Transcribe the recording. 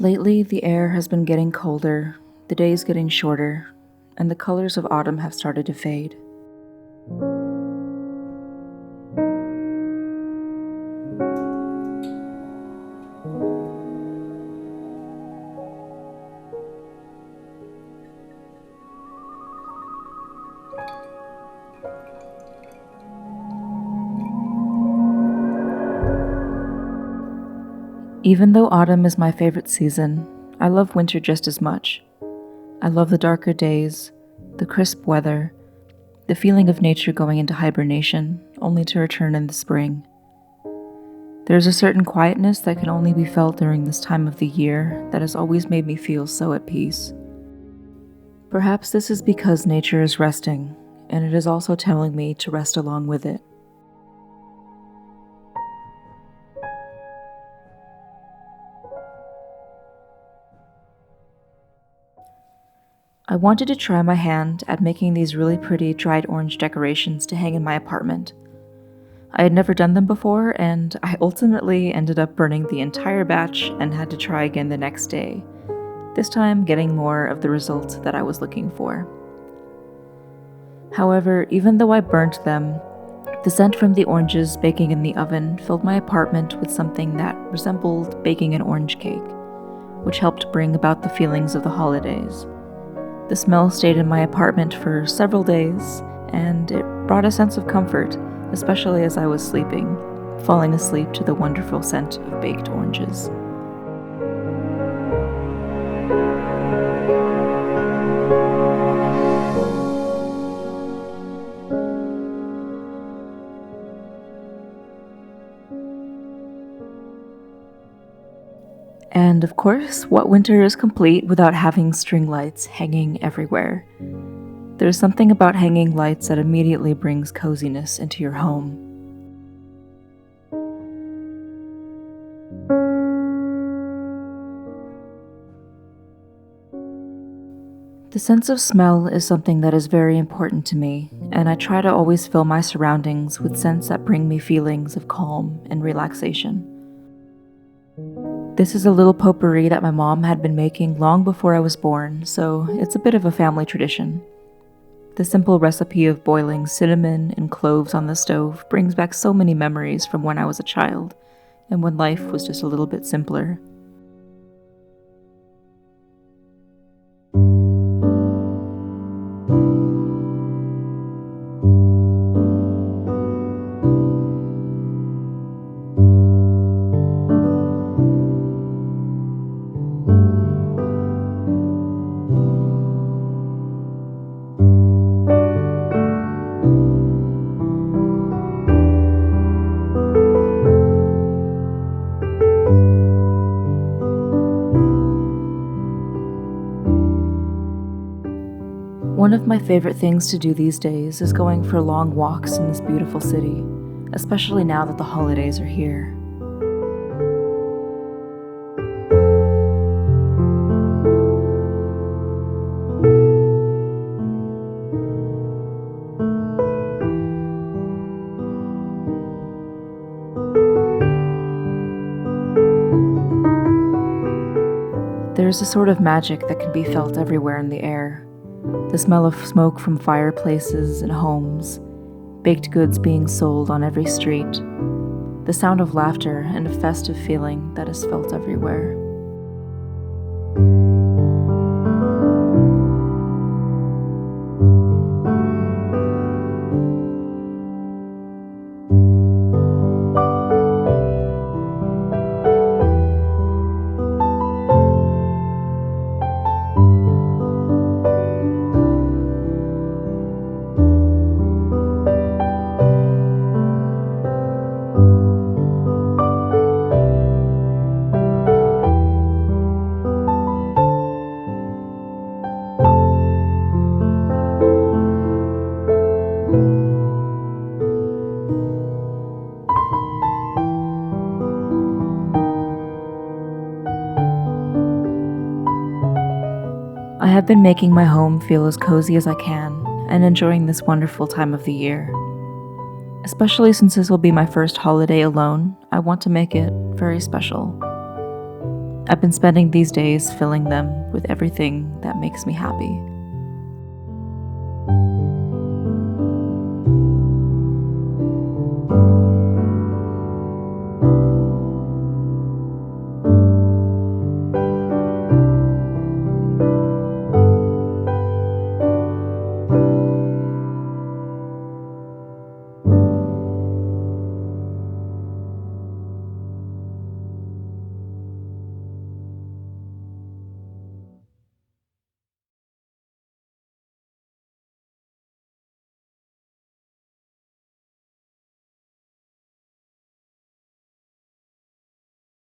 Lately, the air has been getting colder, the days getting shorter, and the colors of autumn have started to fade. Even though autumn is my favorite season, I love winter just as much. I love the darker days, the crisp weather, the feeling of nature going into hibernation, only to return in the spring. There's a certain quietness that can only be felt during this time of the year that has always made me feel so at peace. Perhaps this is because nature is resting, and it is also telling me to rest along with it. I wanted to try my hand at making these really pretty dried orange decorations to hang in my apartment. I had never done them before, and I ultimately ended up burning the entire batch and had to try again the next day, this time getting more of the result that I was looking for. However, even though I burnt them, the scent from the oranges baking in the oven filled my apartment with something that resembled baking an orange cake, which helped bring about the feelings of the holidays. The smell stayed in my apartment for several days, and it brought a sense of comfort, especially as I was sleeping, falling asleep to the wonderful scent of baked oranges. And of course, what winter is complete without having string lights hanging everywhere? There's something about hanging lights that immediately brings coziness into your home. The sense of smell is something that is very important to me, and I try to always fill my surroundings with scents that bring me feelings of calm and relaxation. This is a little potpourri that my mom had been making long before I was born, so it's a bit of a family tradition. The simple recipe of boiling cinnamon and cloves on the stove brings back so many memories from when I was a child, and when life was just a little bit simpler. One of my favorite things to do these days is going for long walks in this beautiful city, especially now that the holidays are here. There's a sort of magic that can be felt everywhere in the air. The smell of smoke from fireplaces and homes, baked goods being sold on every street, the sound of laughter and a festive feeling that is felt everywhere. I have been making my home feel as cozy as I can and enjoying this wonderful time of the year. Especially since this will be my first holiday alone, I want to make it very special. I've been spending these days filling them with everything that makes me happy.